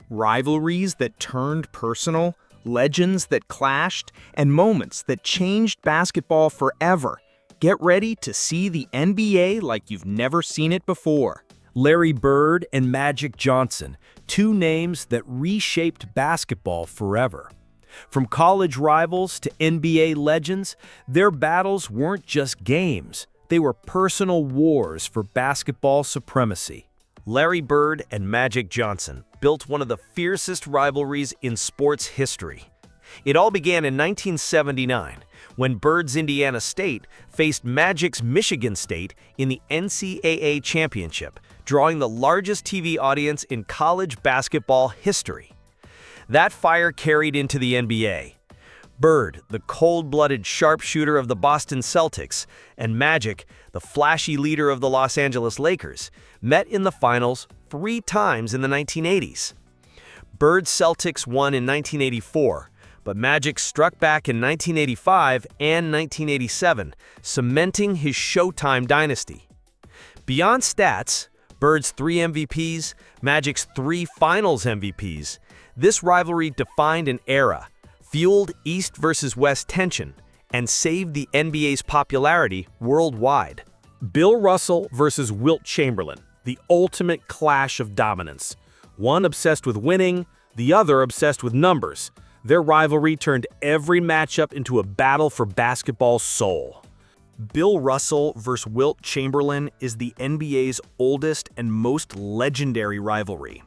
Rivalries that turned personal, legends that clashed, and moments that changed basketball forever. Get ready to see the NBA like you've never seen it before. Larry Bird and Magic Johnson, two names that reshaped basketball forever. From college rivals to NBA legends, their battles weren't just games. They were personal wars for basketball supremacy. Larry Bird and Magic Johnson built one of the fiercest rivalries in sports history. It all began in 1979, when Bird's Indiana State faced Magic's Michigan State in the NCAA championship, drawing the largest TV audience in college basketball history. That fire carried into the NBA. Bird, the cold-blooded sharpshooter of the Boston Celtics, and Magic, the flashy leader of the Los Angeles Lakers, met in the finals 3 times in the 1980s. Bird's Celtics won in 1984, but Magic struck back in 1985 and 1987, cementing his Showtime dynasty. Beyond stats, Bird's 3 MVPs, Magic's 3 Finals MVPs, this rivalry defined an era, fueled East versus West tension, and saved the NBA's popularity worldwide. Bill Russell versus Wilt Chamberlain, the ultimate clash of dominance. One obsessed with winning, the other obsessed with numbers. Their rivalry turned every matchup into a battle for basketball's soul. Bill Russell vs. Wilt Chamberlain is the NBA's oldest and most legendary rivalry.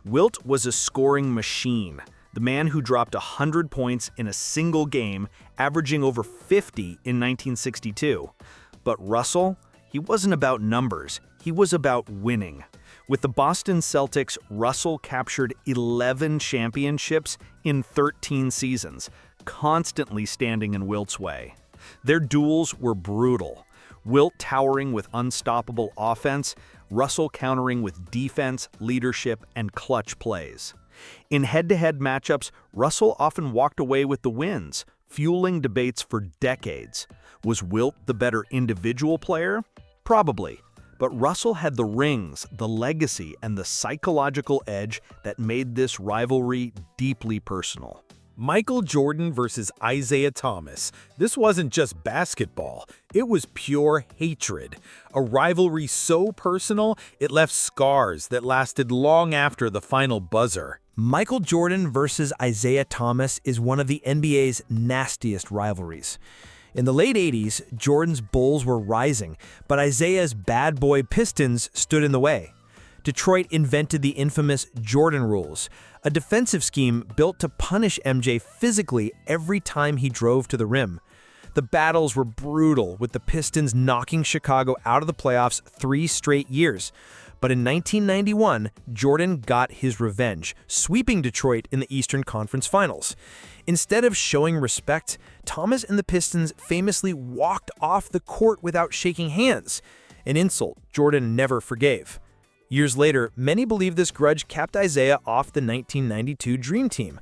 Wilt was a scoring machine, the man who dropped 100 points in a single game, averaging over 50 in 1962. But Russell, he wasn't about numbers, he was about winning. With the Boston Celtics, Russell captured 11 championships in 13 seasons, constantly standing in Wilt's way. Their duels were brutal. Wilt towering with unstoppable offense, Russell countering with defense, leadership, and clutch plays. In head-to-head matchups, Russell often walked away with the wins, fueling debates for decades. Was Wilt the better individual player? Probably. But Russell had the rings, the legacy, and the psychological edge that made this rivalry deeply personal. Michael Jordan versus Isaiah Thomas. This wasn't just basketball, it was pure hatred. A rivalry so personal, it left scars that lasted long after the final buzzer. Michael Jordan versus Isaiah Thomas is one of the NBA's nastiest rivalries. In the late 80s, Jordan's Bulls were rising, but Isaiah's bad boy Pistons stood in the way. Detroit invented the infamous Jordan rules, a defensive scheme built to punish MJ physically every time he drove to the rim. The battles were brutal, with the Pistons knocking Chicago out of the playoffs 3 straight years. But in 1991, Jordan got his revenge, sweeping Detroit in the Eastern Conference Finals. Instead of showing respect, Thomas and the Pistons famously walked off the court without shaking hands, an insult Jordan never forgave. Years later, many believe this grudge kept Isaiah off the 1992 Dream Team.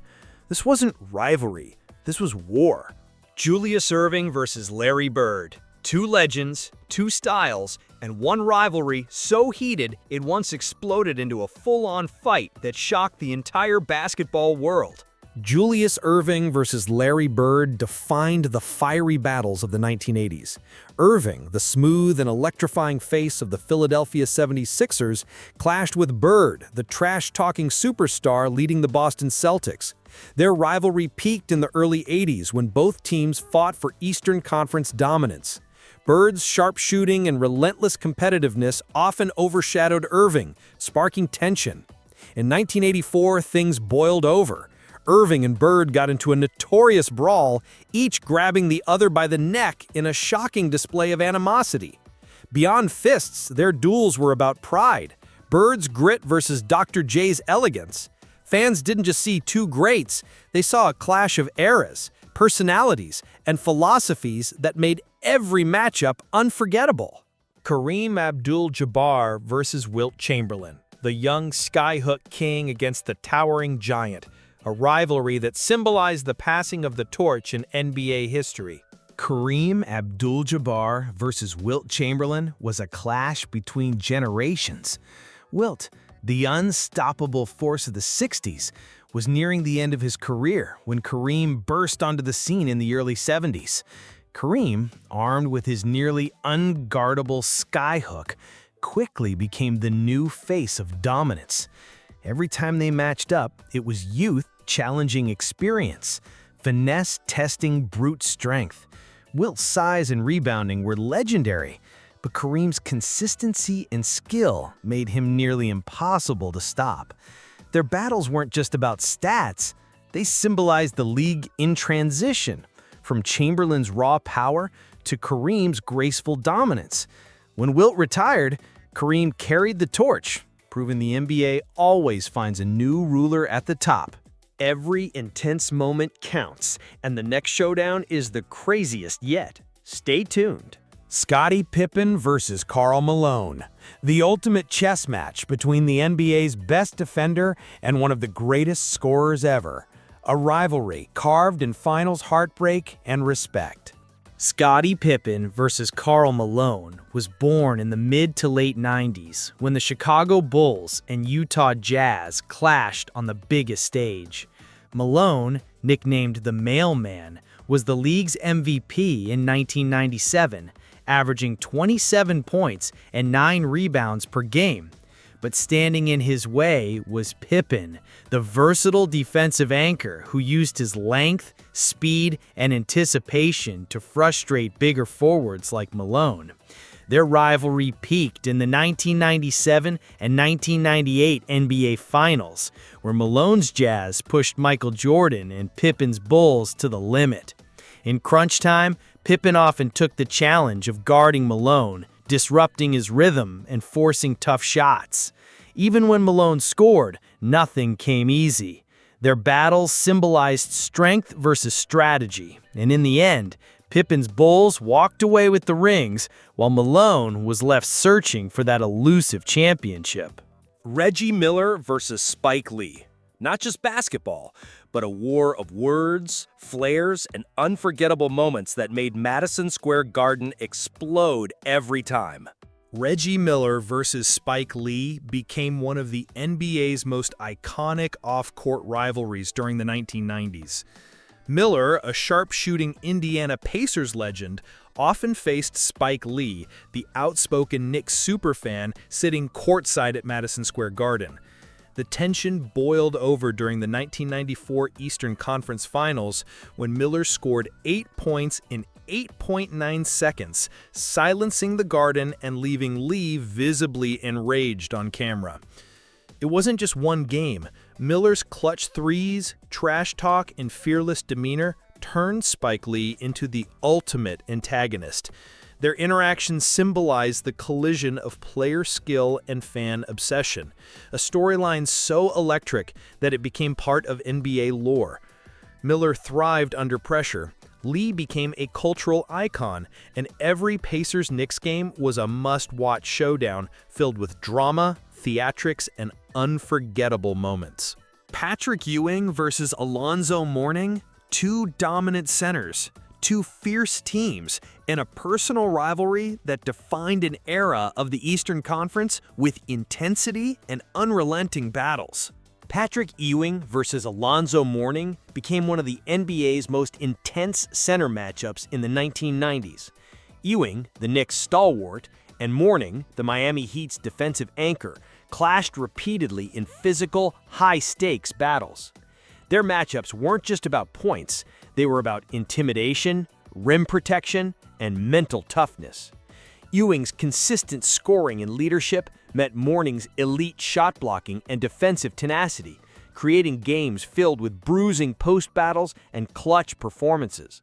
This wasn't rivalry, this was war. Julius Erving versus Larry Bird. 2 legends, 2 styles, and 1 rivalry so heated it once exploded into a full-on fight that shocked the entire basketball world. Julius Erving versus Larry Bird defined the fiery battles of the 1980s. Erving, the smooth and electrifying face of the Philadelphia 76ers, clashed with Bird, the trash-talking superstar leading the Boston Celtics. Their rivalry peaked in the early 80s when both teams fought for Eastern Conference dominance. Bird's sharpshooting and relentless competitiveness often overshadowed Erving, sparking tension. In 1984, things boiled over. Erving and Bird got into a notorious brawl, each grabbing the other by the neck in a shocking display of animosity. Beyond fists, their duels were about pride. Bird's grit versus Dr. J's elegance. Fans didn't just see 2 greats, they saw a clash of eras, personalities, and philosophies that made every matchup unforgettable. Kareem Abdul-Jabbar versus Wilt Chamberlain, the young skyhook king against the towering giant, a rivalry that symbolized the passing of the torch in NBA history. Kareem Abdul-Jabbar versus Wilt Chamberlain was a clash between generations. Wilt, The unstoppable force of the 60s was nearing the end of his career when Kareem burst onto the scene in the early 70s. Kareem, armed with his nearly unguardable skyhook, quickly became the new face of dominance. Every time they matched up, it was youth challenging experience, finesse testing brute strength. Wilt's size and rebounding were legendary, but Kareem's consistency and skill made him nearly impossible to stop. Their battles weren't just about stats, they symbolized the league in transition, from Chamberlain's raw power to Kareem's graceful dominance. When Wilt retired, Kareem carried the torch, proving the NBA always finds a new ruler at the top. Every intense moment counts, and the next showdown is the craziest yet. Stay tuned. Scottie Pippen versus Karl Malone, the ultimate chess match between the NBA's best defender and one of the greatest scorers ever. A rivalry carved in finals heartbreak and respect. Scottie Pippen versus Karl Malone was born in the mid to late 90s when the Chicago Bulls and Utah Jazz clashed on the biggest stage. Malone, nicknamed the Mailman, was the league's MVP in 1997, averaging 27 points and 9 rebounds per game. But standing in his way was Pippen, the versatile defensive anchor who used his length, speed, and anticipation to frustrate bigger forwards like Malone. Their rivalry peaked in the 1997 and 1998 NBA Finals, where Malone's Jazz pushed Michael Jordan and Pippen's Bulls to the limit. In crunch time, Pippen often took the challenge of guarding Malone, disrupting his rhythm and forcing tough shots. Even when Malone scored, nothing came easy. Their battles symbolized strength versus strategy, and in the end, Pippen's Bulls walked away with the rings, while Malone was left searching for that elusive championship. Reggie Miller versus Spike Lee. Not just basketball, but a war of words, flares, and unforgettable moments that made Madison Square Garden explode every time. Reggie Miller versus Spike Lee became one of the NBA's most iconic off-court rivalries during the 1990s. Miller, a sharpshooting Indiana Pacers legend, often faced Spike Lee, the outspoken Knicks superfan sitting courtside at Madison Square Garden. The tension boiled over during the 1994 Eastern Conference Finals when Miller scored 8 points in 8.9 seconds, silencing the Garden and leaving Lee visibly enraged on camera. It wasn't just one game. Miller's clutch threes, trash talk, and fearless demeanor turned Spike Lee into the ultimate antagonist. Their interactions symbolized the collision of player skill and fan obsession, a storyline so electric that it became part of NBA lore. Miller thrived under pressure. Lee became a cultural icon, and every Pacers-Knicks game was a must-watch showdown filled with drama, theatrics, and unforgettable moments. Patrick Ewing versus Alonzo Mourning, two dominant centers, two fierce teams, and a personal rivalry that defined an era of the Eastern Conference with intensity and unrelenting battles. Patrick Ewing versus Alonzo Mourning became one of the NBA's most intense center matchups in the 1990s. Ewing, the Knicks' stalwart, and Mourning, the Miami Heat's defensive anchor, clashed repeatedly in physical, high-stakes battles. Their matchups weren't just about points, they were about intimidation, rim protection, and mental toughness. Ewing's consistent scoring and leadership met Mourning's elite shot blocking and defensive tenacity, creating games filled with bruising post battles and clutch performances.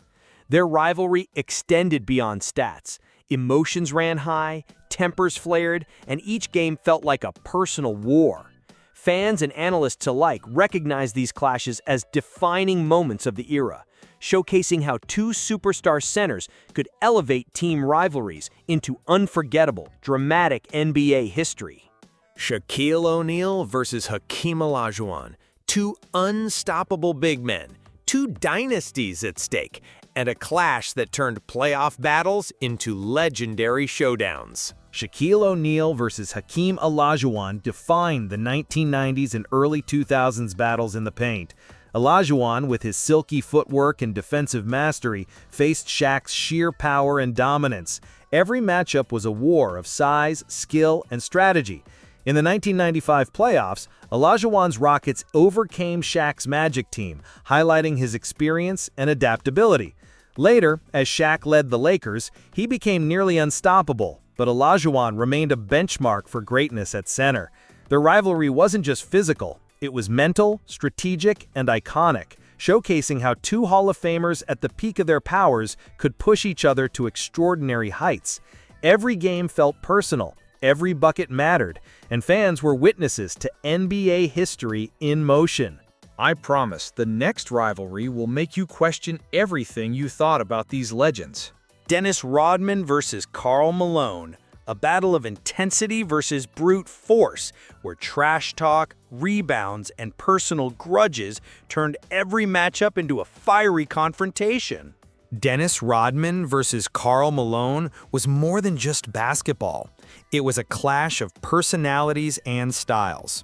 Their rivalry extended beyond stats. Emotions ran high, tempers flared, and each game felt like a personal war. Fans and analysts alike recognized these clashes as defining moments of the era, showcasing how two superstar centers could elevate team rivalries into unforgettable, dramatic NBA history. Shaquille O'Neal versus Hakeem Olajuwon, two unstoppable big men, two dynasties at stake, and a clash that turned playoff battles into legendary showdowns. Shaquille O'Neal versus Hakeem Olajuwon defined the 1990s and early 2000s battles in the paint. Olajuwon, with his silky footwork and defensive mastery, faced Shaq's sheer power and dominance. Every matchup was a war of size, skill, and strategy. In the 1995 playoffs, Olajuwon's Rockets overcame Shaq's Magic team, highlighting his experience and adaptability. Later, as Shaq led the Lakers, he became nearly unstoppable, but Olajuwon remained a benchmark for greatness at center. Their rivalry wasn't just physical, it was mental, strategic, and iconic, showcasing how two Hall of Famers at the peak of their powers could push each other to extraordinary heights. Every game felt personal, every bucket mattered, and fans were witnesses to NBA history in motion. I promise the next rivalry will make you question everything you thought about these legends. Dennis Rodman versus Karl Malone, a battle of intensity versus brute force, where trash talk, rebounds, and personal grudges turned every matchup into a fiery confrontation. Dennis Rodman versus Karl Malone was more than just basketball. It was a clash of personalities and styles.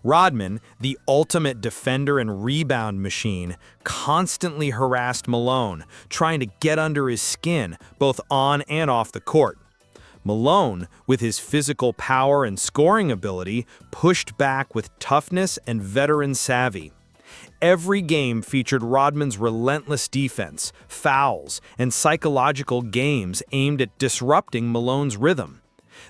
Rodman, the ultimate defender and rebound machine, constantly harassed Malone, trying to get under his skin, both on and off the court. Malone, with his physical power and scoring ability, pushed back with toughness and veteran savvy. Every game featured Rodman's relentless defense, fouls, and psychological games aimed at disrupting Malone's rhythm.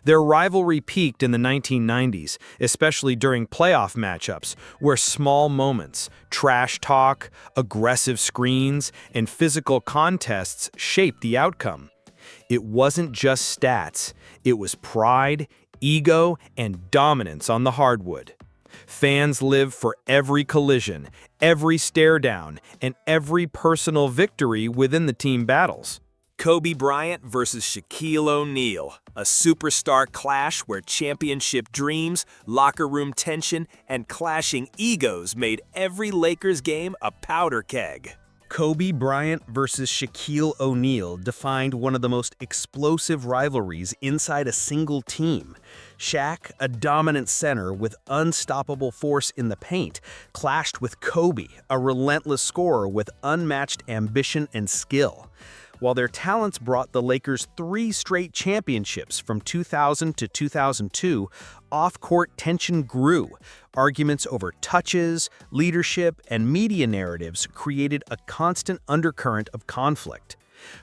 Their rivalry peaked in the 1990s, especially during playoff matchups, where small moments, trash talk, aggressive screens, and physical contests shaped the outcome. It wasn't just stats, it was pride, ego, and dominance on the hardwood. Fans live for every collision, every stare down, and every personal victory within the team battles. Kobe Bryant versus Shaquille O'Neal, a superstar clash where championship dreams, locker room tension, and clashing egos made every Lakers game a powder keg. Kobe Bryant versus Shaquille O'Neal defined one of the most explosive rivalries inside a single team. Shaq, a dominant center with unstoppable force in the paint, clashed with Kobe, a relentless scorer with unmatched ambition and skill. While their talents brought the Lakers 3 straight championships from 2000 to 2002, off-court tension grew. Arguments over touches, leadership, and media narratives created a constant undercurrent of conflict.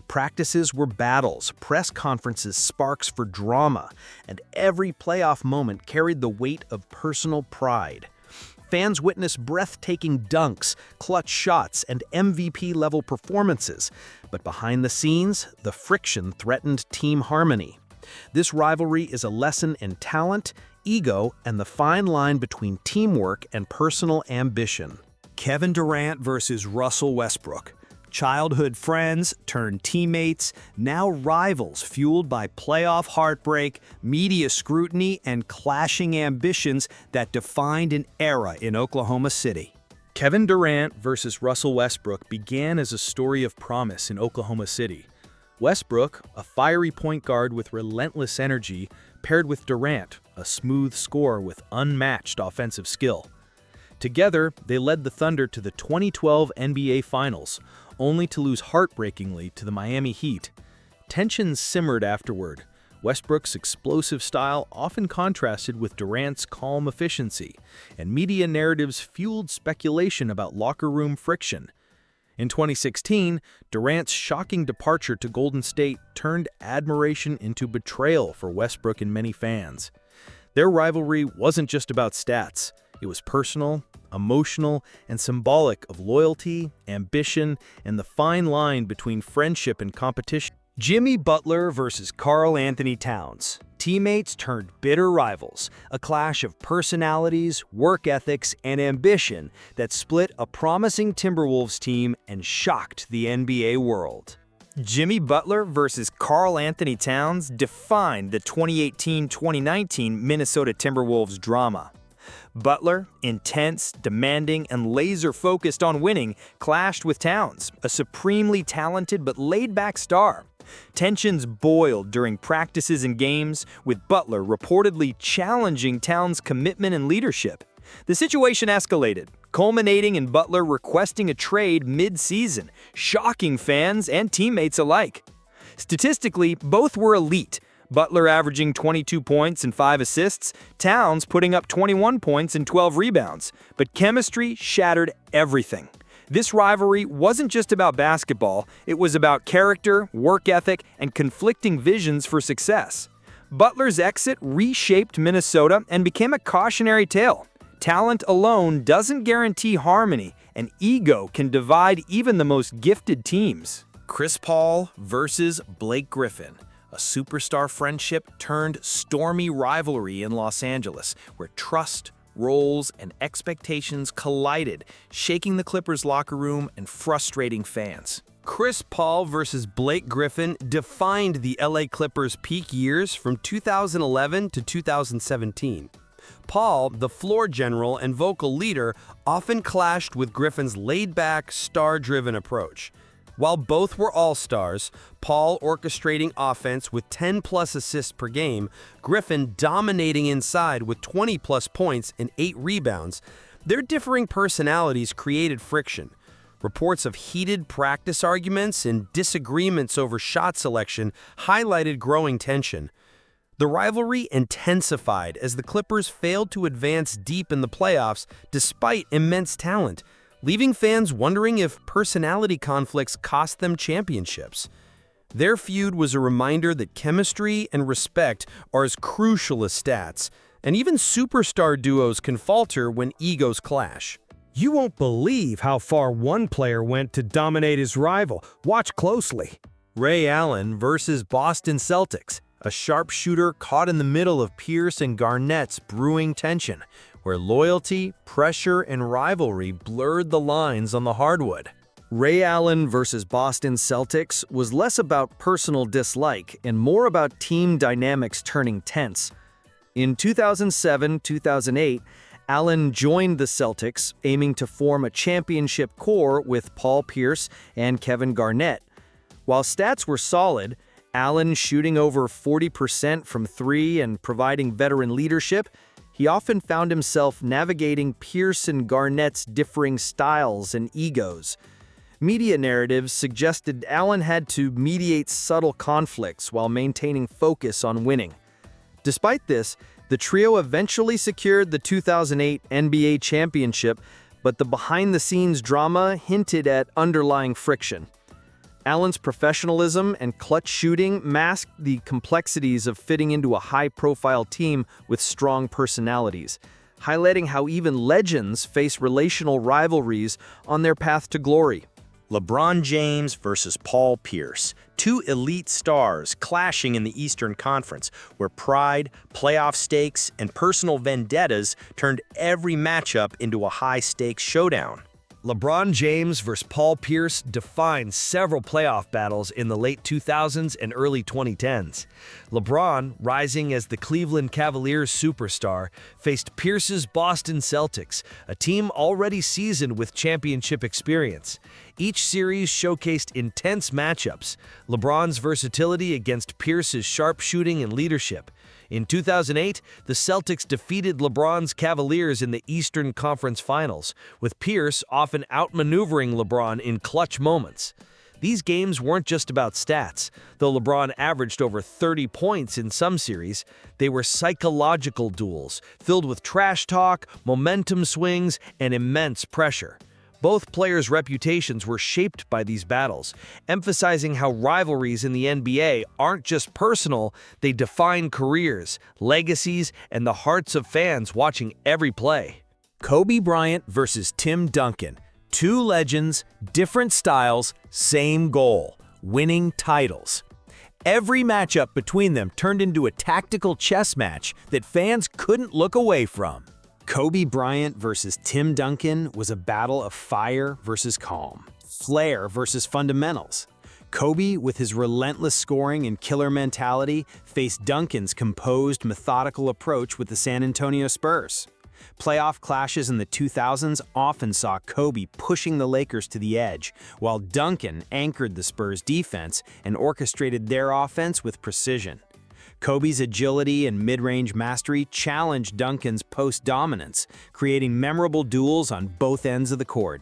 Practices were battles, press conferences sparks for drama, and every playoff moment carried the weight of personal pride. Fans witnessed breathtaking dunks, clutch shots, and MVP-level performances, but behind the scenes, the friction threatened team harmony. This rivalry is a lesson in talent, ego, and the fine line between teamwork and personal ambition. Kevin Durant versus Russell Westbrook. Childhood friends turned teammates, now rivals fueled by playoff heartbreak, media scrutiny, and clashing ambitions that defined an era in Oklahoma City. Kevin Durant versus Russell Westbrook began as a story of promise in Oklahoma City. Westbrook, a fiery point guard with relentless energy, paired with Durant, a smooth scorer with unmatched offensive skill. Together, they led the Thunder to the 2012 NBA Finals, only to lose heartbreakingly to the Miami Heat. Tensions simmered afterward. Westbrook's explosive style often contrasted with Durant's calm efficiency, and media narratives fueled speculation about locker room friction. In 2016, Durant's shocking departure to Golden State turned admiration into betrayal for Westbrook and many fans. Their rivalry wasn't just about stats. It was personal, emotional, and symbolic of loyalty, ambition, and the fine line between friendship and competition. Jimmy Butler versus Karl Anthony Towns. Teammates turned bitter rivals, a clash of personalities, work ethics, and ambition that split a promising Timberwolves team and shocked the NBA world. Jimmy Butler versus Karl Anthony Towns defined the 2018-2019 Minnesota Timberwolves drama. Butler, intense, demanding, and laser-focused on winning, clashed with Towns, a supremely talented but laid-back star. Tensions boiled during practices and games, with Butler reportedly challenging Towns' commitment and leadership. The situation escalated, culminating in Butler requesting a trade mid-season, shocking fans and teammates alike. Statistically, both were elite, Butler averaging 22 points and 5 assists, Towns putting up 21 points and 12 rebounds, but chemistry shattered everything. This rivalry wasn't just about basketball, it was about character, work ethic, and conflicting visions for success. Butler's exit reshaped Minnesota and became a cautionary tale. Talent alone doesn't guarantee harmony, and ego can divide even the most gifted teams. Chris Paul versus Blake Griffin, a superstar friendship turned stormy rivalry in Los Angeles, where trust, roles, and expectations collided, shaking the Clippers' locker room and frustrating fans. Chris Paul versus Blake Griffin defined the LA Clippers' peak years from 2011 to 2017. Paul, the floor general and vocal leader, often clashed with Griffin's laid-back, star-driven approach. While both were all-stars, Paul orchestrating offense with 10-plus assists per game, Griffin dominating inside with 20-plus points and 8 rebounds, their differing personalities created friction. Reports of heated practice arguments and disagreements over shot selection highlighted growing tension. The rivalry intensified as the Clippers failed to advance deep in the playoffs despite immense talent, leaving fans wondering if personality conflicts cost them championships. Their feud was a reminder that chemistry and respect are as crucial as stats, and even superstar duos can falter when egos clash. You won't believe how far one player went to dominate his rival. Watch closely. Ray Allen versus Boston Celtics, a sharpshooter caught in the middle of Pierce and Garnett's brewing tension, where loyalty, pressure, and rivalry blurred the lines on the hardwood. Ray Allen versus Boston Celtics was less about personal dislike and more about team dynamics turning tense. In 2007-2008, Allen joined the Celtics, aiming to form a championship core with Paul Pierce and Kevin Garnett. While stats were solid, Allen shooting over 40% from three and providing veteran leadership, he often found himself navigating Pierce and Garnett's differing styles and egos. Media narratives suggested Allen had to mediate subtle conflicts while maintaining focus on winning. Despite this, the trio eventually secured the 2008 NBA championship, but the behind-the-scenes drama hinted at underlying friction. Allen's professionalism and clutch shooting masked the complexities of fitting into a high-profile team with strong personalities, highlighting how even legends face relational rivalries on their path to glory. LeBron James versus Paul Pierce, two elite stars clashing in the Eastern Conference, where pride, playoff stakes, and personal vendettas turned every matchup into a high-stakes showdown. LeBron James versus Paul Pierce defined several playoff battles in the late 2000s and early 2010s. LeBron, rising as the Cleveland Cavaliers superstar, faced Pierce's Boston Celtics, a team already seasoned with championship experience. Each series showcased intense matchups, LeBron's versatility against Pierce's sharpshooting and leadership. In 2008, the Celtics defeated LeBron's Cavaliers in the Eastern Conference Finals, with Pierce often outmaneuvering LeBron in clutch moments. These games weren't just about stats. Though LeBron averaged over 30 points in some series, they were psychological duels, filled with trash talk, momentum swings, and immense pressure. Both players' reputations were shaped by these battles, emphasizing how rivalries in the NBA aren't just personal, they define careers, legacies, and the hearts of fans watching every play. Kobe Bryant versus Tim Duncan. Two legends, different styles, same goal: winning titles. Every matchup between them turned into a tactical chess match that fans couldn't look away from. Kobe Bryant versus Tim Duncan was a battle of fire versus calm, flair versus fundamentals. Kobe, with his relentless scoring and killer mentality, faced Duncan's composed, methodical approach with the San Antonio Spurs. Playoff clashes in the 2000s often saw Kobe pushing the Lakers to the edge, while Duncan anchored the Spurs' defense and orchestrated their offense with precision. Kobe's agility and mid-range mastery challenged Duncan's post-dominance, creating memorable duels on both ends of the court.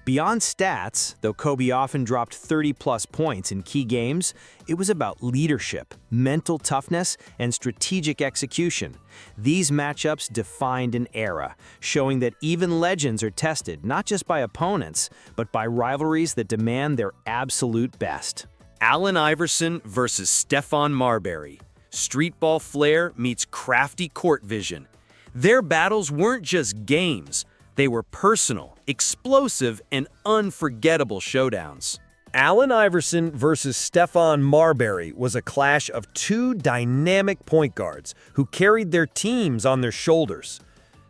Beyond stats, though Kobe often dropped 30-plus points in key games, it was about leadership, mental toughness, and strategic execution. These matchups defined an era, showing that even legends are tested not just by opponents, but by rivalries that demand their absolute best. Allen Iverson versus Stephon Marbury. Street ball flair meets crafty court vision. Their battles weren't just games. They were personal, explosive, and unforgettable showdowns. Allen Iverson versus Stephon Marbury was a clash of two dynamic point guards who carried their teams on their shoulders.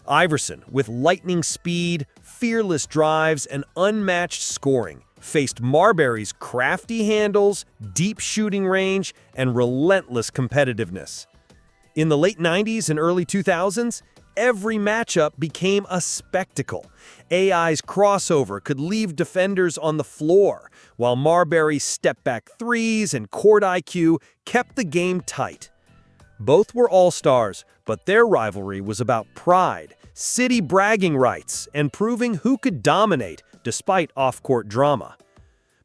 Iverson, with lightning speed, fearless drives, and unmatched scoring, faced Marbury's crafty handles, deep shooting range, and relentless competitiveness. In the late 90s and early 2000s, every matchup became a spectacle. AI's crossover could leave defenders on the floor, while Marbury's step-back threes and court IQ kept the game tight. Both were all-stars, but their rivalry was about pride, city bragging rights, and proving who could dominate despite off-court drama.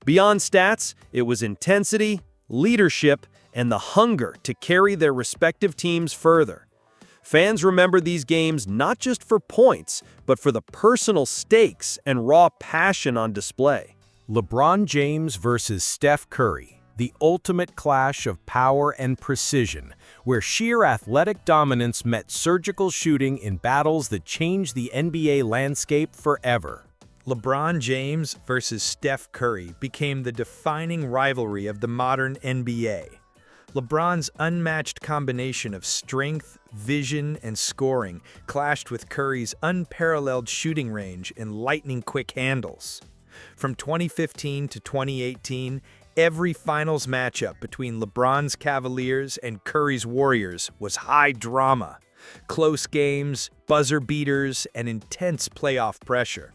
Beyond stats, it was intensity, leadership, and the hunger to carry their respective teams further. Fans remember these games not just for points, but for the personal stakes and raw passion on display. LeBron James versus Steph Curry, the ultimate clash of power and precision, where sheer athletic dominance met surgical shooting in battles that changed the NBA landscape forever. LeBron James versus Steph Curry became the defining rivalry of the modern NBA. LeBron's unmatched combination of strength, vision, and scoring clashed with Curry's unparalleled shooting range and lightning-quick handles. From 2015 to 2018, every finals matchup between LeBron's Cavaliers and Curry's Warriors was high drama. Close games, buzzer beaters, and intense playoff pressure.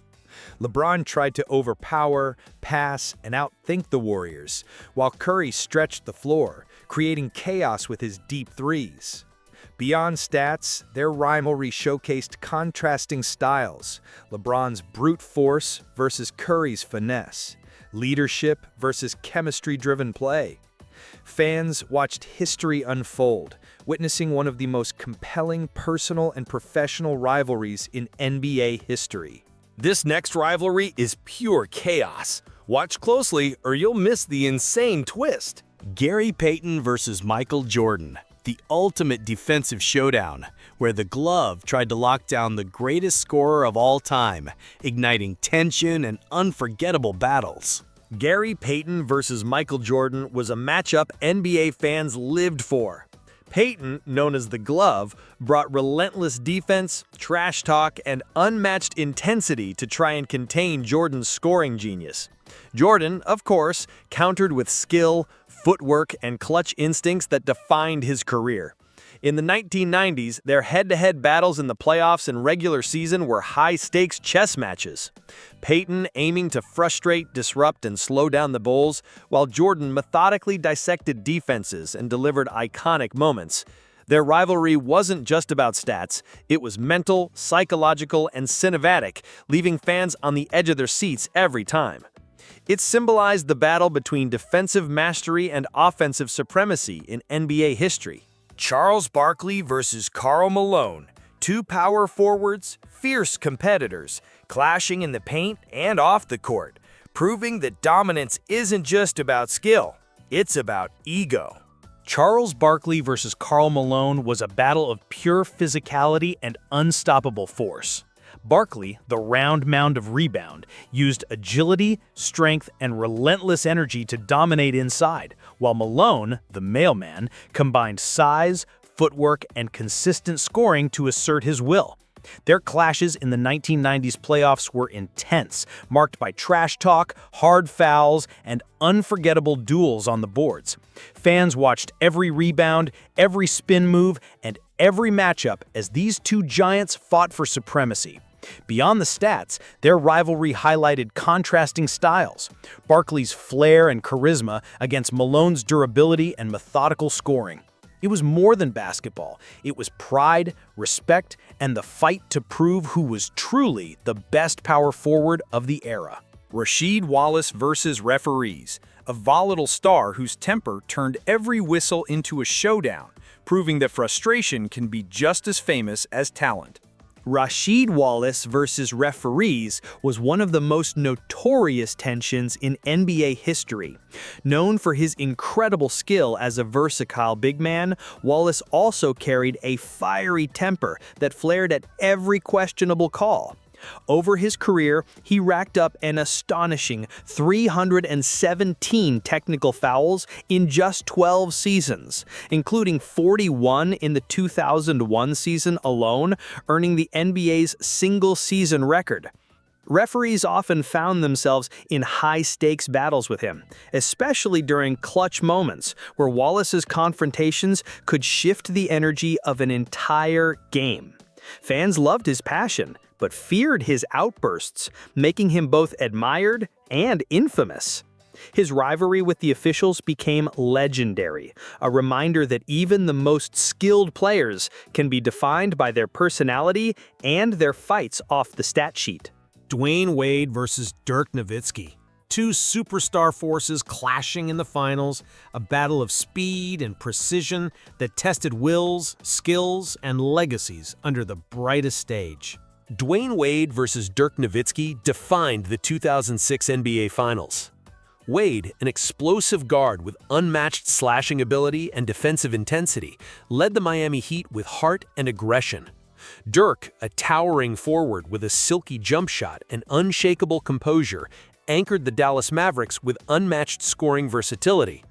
LeBron tried to overpower, pass, and outthink the Warriors, while Curry stretched the floor, creating chaos with his deep threes. Beyond stats, their rivalry showcased contrasting styles: LeBron's brute force versus Curry's finesse, leadership versus chemistry-driven play. Fans watched history unfold, witnessing one of the most compelling personal and professional rivalries in NBA history. This next rivalry is pure chaos. Watch closely or you'll miss the insane twist. Gary Payton versus Michael Jordan, the ultimate defensive showdown, where the glove tried to lock down the greatest scorer of all time, igniting tension and unforgettable battles. Gary Payton versus Michael Jordan was a matchup NBA fans lived for. Payton, known as the Glove, brought relentless defense, trash talk, and unmatched intensity to try and contain Jordan's scoring genius. Jordan, of course, countered with skill, footwork, and clutch instincts that defined his career. In the 1990s, their head-to-head battles in the playoffs and regular season were high-stakes chess matches. Payton aiming to frustrate, disrupt, and slow down the Bulls, while Jordan methodically dissected defenses and delivered iconic moments. Their rivalry wasn't just about stats, it was mental, psychological, and cinematic, leaving fans on the edge of their seats every time. It symbolized the battle between defensive mastery and offensive supremacy in NBA history. Charles Barkley versus Karl Malone, two power forwards, fierce competitors, clashing in the paint and off the court, proving that dominance isn't just about skill, it's about ego. Charles Barkley versus Karl Malone was a battle of pure physicality and unstoppable force. Barkley, the round mound of rebound, used agility, strength, and relentless energy to dominate inside, while Malone, the mailman, combined size, footwork, and consistent scoring to assert his will. Their clashes in the 1990s playoffs were intense, marked by trash talk, hard fouls, and unforgettable duels on the boards. Fans watched every rebound, every spin move, and every matchup as these two giants fought for supremacy. Beyond the stats, their rivalry highlighted contrasting styles. Barkley's flair and charisma against Malone's durability and methodical scoring. It was more than basketball. It was pride, respect, and the fight to prove who was truly the best power forward of the era. Rasheed Wallace versus referees, a volatile star whose temper turned every whistle into a showdown, proving that frustration can be just as famous as talent. Rasheed Wallace versus referees was one of the most notorious tensions in NBA history. Known for his incredible skill as a versatile big man, Wallace also carried a fiery temper that flared at every questionable call. Over his career, he racked up an astonishing 317 technical fouls in just 12 seasons, including 41 in the 2001 season alone, earning the NBA's single-season record. Referees often found themselves in high-stakes battles with him, especially during clutch moments where Wallace's confrontations could shift the energy of an entire game. Fans loved his passion, but feared his outbursts, making him both admired and infamous. His rivalry with the officials became legendary, a reminder that even the most skilled players can be defined by their personality and their fights off the stat sheet. Dwayne Wade versus Dirk Nowitzki. Two superstar forces clashing in the finals, a battle of speed and precision that tested wills, skills, and legacies under the brightest stage. Dwayne Wade versus Dirk Nowitzki defined the 2006 NBA Finals. Wade, an explosive guard with unmatched slashing ability and defensive intensity, led the Miami Heat with heart and aggression. Dirk, a towering forward with a silky jump shot and unshakable composure, anchored the Dallas Mavericks with unmatched scoring versatility.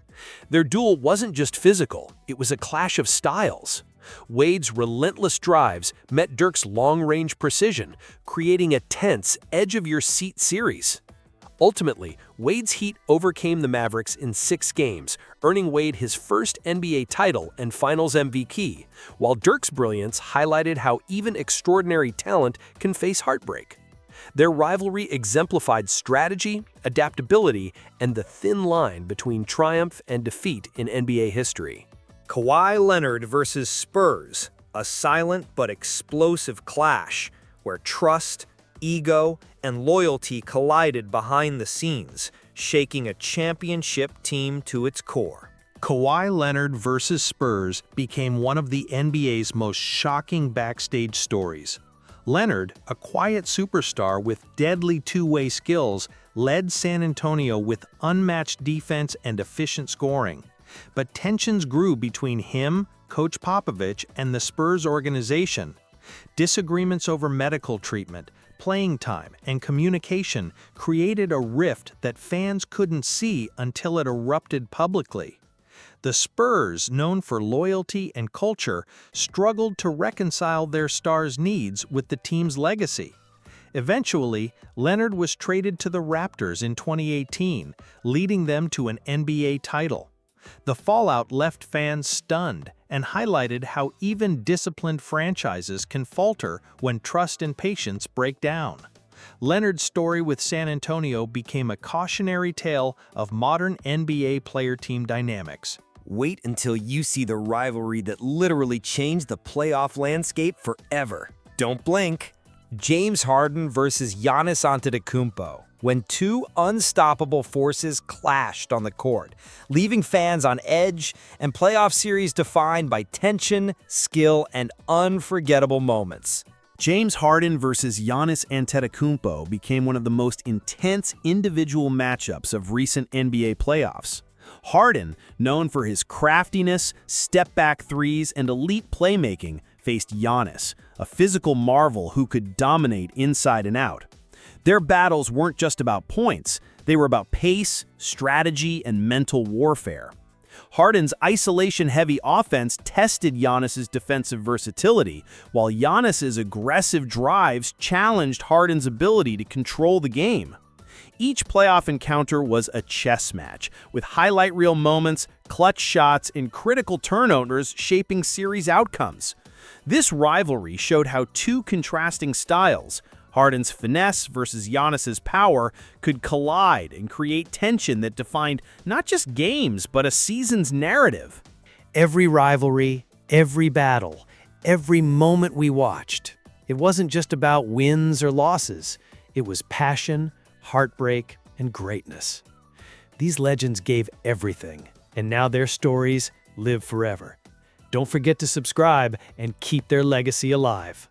Their duel wasn't just physical, it was a clash of styles. Wade's relentless drives met Dirk's long-range precision, creating a tense, edge-of-your-seat series. Ultimately, Wade's Heat overcame the Mavericks in 6 games, earning Wade his first NBA title and Finals MVP, while Dirk's brilliance highlighted how even extraordinary talent can face heartbreak. Their rivalry exemplified strategy, adaptability, and the thin line between triumph and defeat in NBA history. Kawhi Leonard versus Spurs, a silent but explosive clash where trust, ego, and loyalty collided behind the scenes, shaking a championship team to its core. Kawhi Leonard versus Spurs became one of the NBA's most shocking backstage stories. Leonard, a quiet superstar with deadly two-way skills, led San Antonio with unmatched defense and efficient scoring. But tensions grew between him, Coach Popovich, and the Spurs organization. Disagreements over medical treatment, playing time, and communication created a rift that fans couldn't see until it erupted publicly. The Spurs, known for loyalty and culture, struggled to reconcile their stars' needs with the team's legacy. Eventually, Leonard was traded to the Raptors in 2018, leading them to an NBA title. The fallout left fans stunned and highlighted how even disciplined franchises can falter when trust and patience break down. Leonard's story with San Antonio became a cautionary tale of modern NBA player-team dynamics. Wait until you see the rivalry that literally changed the playoff landscape forever. Don't blink. James Harden versus Giannis Antetokounmpo, when two unstoppable forces clashed on the court, leaving fans on edge and playoff series defined by tension, skill, and unforgettable moments. James Harden versus Giannis Antetokounmpo became one of the most intense individual matchups of recent NBA playoffs. Harden, known for his craftiness, step-back threes, and elite playmaking, faced Giannis, a physical marvel who could dominate inside and out. Their battles weren't just about points, they were about pace, strategy, and mental warfare. Harden's isolation-heavy offense tested Giannis's defensive versatility, while Giannis's aggressive drives challenged Harden's ability to control the game. Each playoff encounter was a chess match, with highlight reel moments, clutch shots, and critical turnovers shaping series outcomes. This rivalry showed how two contrasting styles, Harden's finesse versus Giannis's power, could collide and create tension that defined not just games, but a season's narrative. Every rivalry, every battle, every moment we watched, it wasn't just about wins or losses. It was passion, heartbreak, and greatness. These legends gave everything, and now their stories live forever. Don't forget to subscribe and keep their legacy alive.